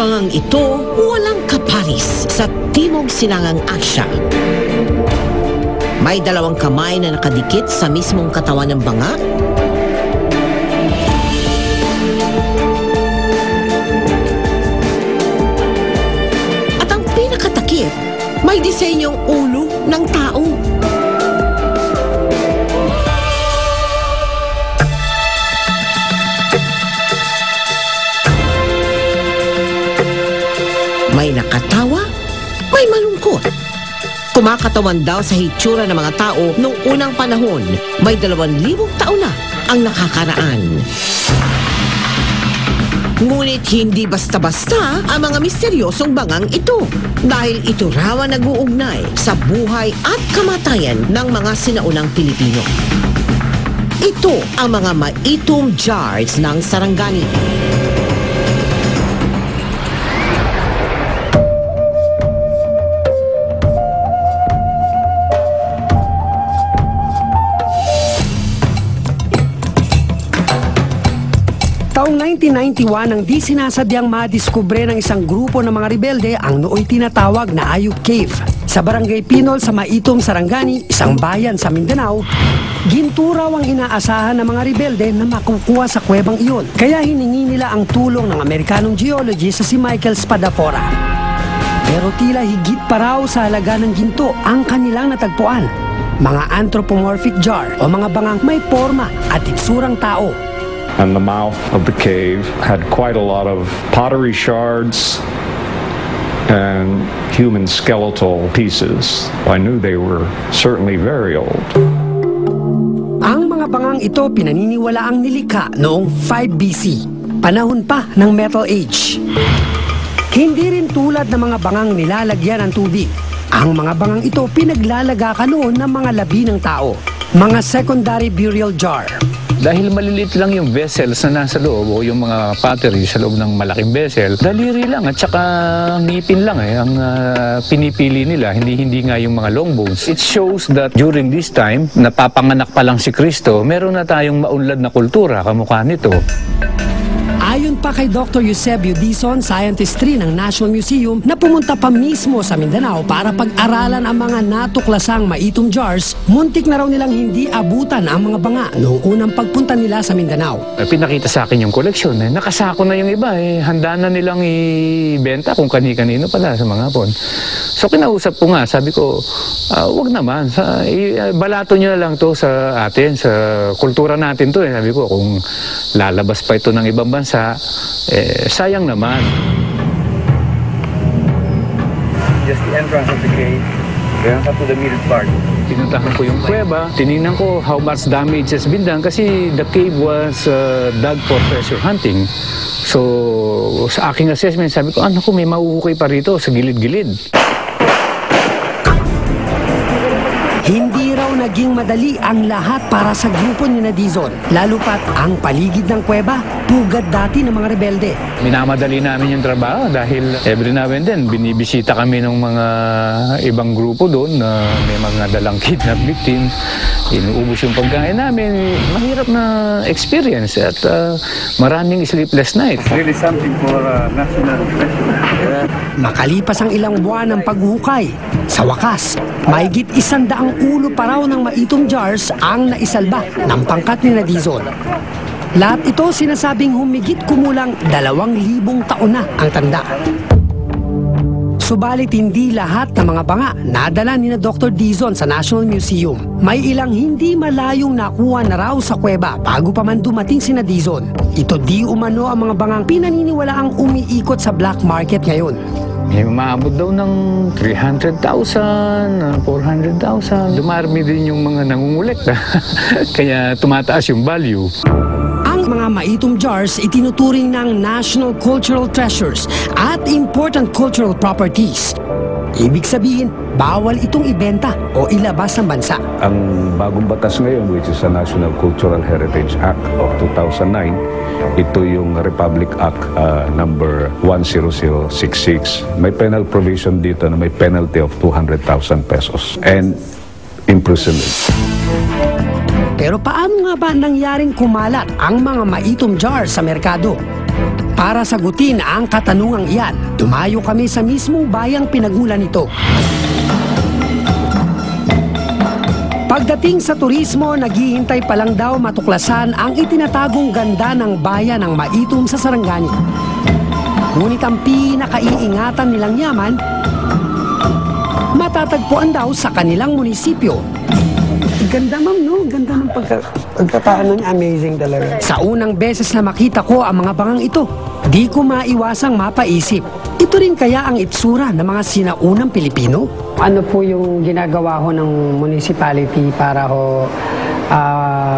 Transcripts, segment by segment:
bangang ito walang kaparis sa Timog Silangang Asya. May dalawang kamay na nakadikit sa mismong katawan ng banga. At ang pinakatakip, may disenyong ulo ng tao. May nakatawa, may malungkot. Kumakatawan daw sa hitsura ng mga tao noong unang panahon, may 2,000 taon na ang nakakaraan. Ngunit hindi basta-basta ang mga misteryosong bangang ito dahil ito raw ang nag-uugnay sa buhay at kamatayan ng mga sinaunang Pilipino. Ito ang mga maitom jars ng Sarangani. Taong 1991 nang di sinasadyang madiskubre ng isang grupo ng mga rebelde ang nooy tinatawag na Ayub Cave. Sa Barangay Pinol sa Maitom, Sarangani, isang bayan sa Mindanao, ginto raw ang inaasahan ng mga rebelde na makukuha sa kuwebang iyon. Kaya hiningi nila ang tulong ng Amerikanong geologist sa si Michael Spadafora. Pero tila higit pa raw sa halaga ng ginto ang kanilang natagpuan. Mga anthropomorphic jar o mga bangang may forma at itsurang tao. And the mouth of the cave had quite a lot of pottery shards and human skeletal pieces. I knew they were certainly very old. Ang mga bangang ito pinaniniwalaang nilikha noong 5 BC, panahon pa ng Metal Age. Hindi rin tulad ng mga bangang nilalagyan ng tubig. Ang mga bangang ito pinaglalagakan noon ng mga labi ng tao, mga secondary burial jar. Dahil maliliit lang yung vessels na nasa loob o yung mga pottery sa loob ng malaking vessel, daliri lang at saka ngipin lang ang pinipili nila, hindi nga yung mga long bones. It shows that during this time, napapanganak pa lang si Kristo, meron na tayong maunlad na kultura kamukha nito. Ayon pa kay Dr. Eusebio Dizon, Scientist 3 ng National Museum, na pumunta pa mismo sa Mindanao para pag-aralan ang mga natuklasang maitom jars, muntik na raw nilang hindi abutan ang mga banga noong unang pagpunta nila sa Mindanao. Pinakita sa akin yung koleksyon, nakasako na yung iba, handa na nilang ibenta kung kani-kanino pala sa mga hapon. So kinausap ko nga, sabi ko, wag naman, balato nyo na lang to sa atin, sa kultura natin to. Sabi ko, kung lalabas pa ito ng ibang bansa, sayang naman. Just the entrance of the cave, up to the middle part. Pinuntahan ko yung kuweba, tinignan ko how much damage has been done kasi the cave was dug for treasure hunting. So sa aking assessment, sabi ko, naku, may mauhukay pa rito sa gilid-gilid. Hindi raw naging madali ang lahat para sa grupo ni Dizon, lalo pat ang paligid ng kuweba, pugad dati ng mga rebelde. Minamadali namin yung trabaho dahil every now and then binibisita kami ng mga ibang grupo doon na may mga dalang kidnap victim. Inuubos yung pagkain namin. Mahirap na experience at maraming sleepless nights. Really something for national treasure. Makalipas ang ilang buwan ng paghuhukay, sa wakas, mahigit 100 ulo pa raw ng maitom jars ang naisalba ng pangkat ni Dizon. Lahat ito sinasabing humigit kumulang 2,000 taon na ang tanda. Subalit hindi lahat ng mga banga nadala ni Dr. Dizon sa National Museum. May ilang hindi malayong nakuha na raw sa kuweba bago pa man dumating si Dizon. Ito di umano ang mga bangang pinaniniwalaang umiikot sa black market ngayon. May maabot daw ng 300,000, 400,000. Dumarami din yung mga nangungulekta. Kaya tumataas yung value. Ang mga maitom jars itinuturing ng National Cultural Treasures at Important Cultural Properties. Ibig sabihin, bawal itong ibenta o ilabas ng bansa. Ang bagong batas ngayon, which is the National Cultural Heritage Act of 2009, ito yung Republic Act number 10066. May penal provision dito na may penalty of 200,000 pesos and imprisonment. Pero paano nga ba nangyaring kumalat ang mga maitom jars sa merkado? Para sagutin ang katanungang iyan, tumayo kami sa mismong bayang pinagmulan nito. Pagdating sa turismo, naghihintay pa lang daw matuklasan ang itinatagong ganda ng bayan ng Maitum sa Sarangani. Ngunit ang pinakaiingatan nilang yaman, matatagpuan daw sa kanilang munisipyo. Ganda ma'am, no? Ganda ng pagkakaano niya. Amazing talaga. Sa unang beses na makita ko ang mga bangang ito, di ko maiwasang mapaisip. Ito rin kaya ang itsura ng mga sinaunang Pilipino? Ano po yung ginagawa ho ng municipality para ho,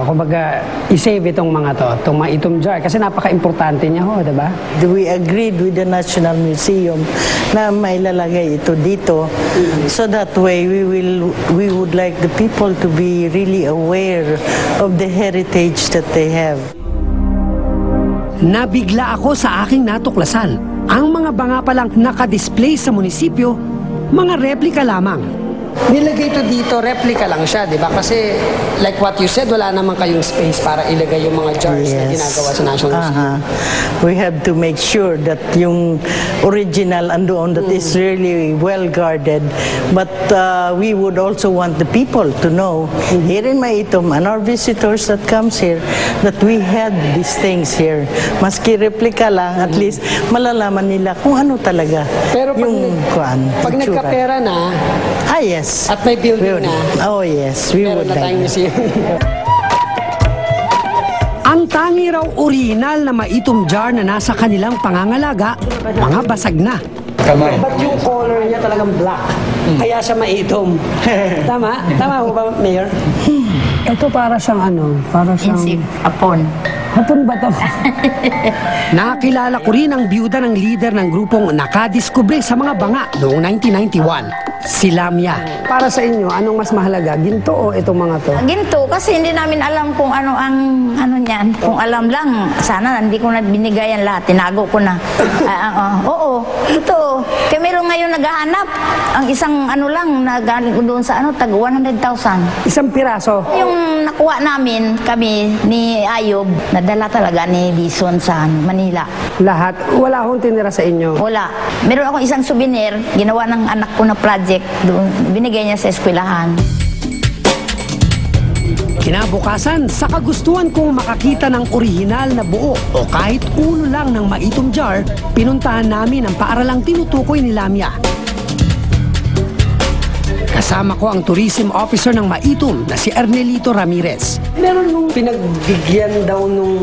kumbaga, i-save itong mga to, itong Maitum jar? Kasi napaka-importante niya ho, diba? We agreed with the National Museum na mailalagay ito dito. So that way, we would like the people to be really aware of the heritage that they have. Nabigla ako sa aking natuklasan. Ang mga banga palang nakadisplay sa munisipyo, mga replika lamang. Nilagay ito dito, replica lang siya, di ba? Kasi, like what you said, wala naman kayong space para ilagay yung mga jars na ginagawa sa National Museum. We have to make sure that yung original andoon that is really well guarded. But we would also want the people to know here in Maitum and our visitors that comes here that we had these things here. Maski replica lang, at least malalaman nila kung ano talaga Pero pag itsura. nagkapera na, Yes. at may building na, Oh, yes. We meron would na tayong like that. museum. Ang tangi raw orihinal na Maitum jar na nasa kanilang pangangalaga, mga basag na. Kamay. But yung color niya talagang black. Kaya siya Maitum. Tama? Tama ho ba, Mayor? Ito para siyang ano? Para siyang... Apon. Hapon ba to? Nakilala ko rin ang biyuda ng leader ng grupong nakadiskubre sa mga banga noong 1991, si Lamia. Para sa inyo, anong mas mahalaga? Ginto o itong mga to? Ginto, kasi hindi namin alam kung ano ang ano niyan. Kung alam lang, sana hindi ko na binigay yan lahat. Tinago ko na. Oo, totoo. Kaya meron ngayon naghahanap. Ang isang ano lang, doon sa ano, tag 100,000. Isang piraso. Yung nakuha namin, kami ni Ayob, nadala talaga ni Dison sa Manila. Lahat? Wala akong tinira sa inyo. Wala. Meron akong isang souvenir, ginawa ng anak ko na project doon. Binigay niya sa eskwelahan. Kinabukasan, sa kagustuhan kong makakita ng orihinal na buo o kahit ulo lang ng Maitum jar, pinuntahan namin ang paaralang tinutukoy ni Lamia. Kasama ko ang tourism officer ng Maitum na si Ernelito Ramirez. Meron nung pinagbigyan daw nung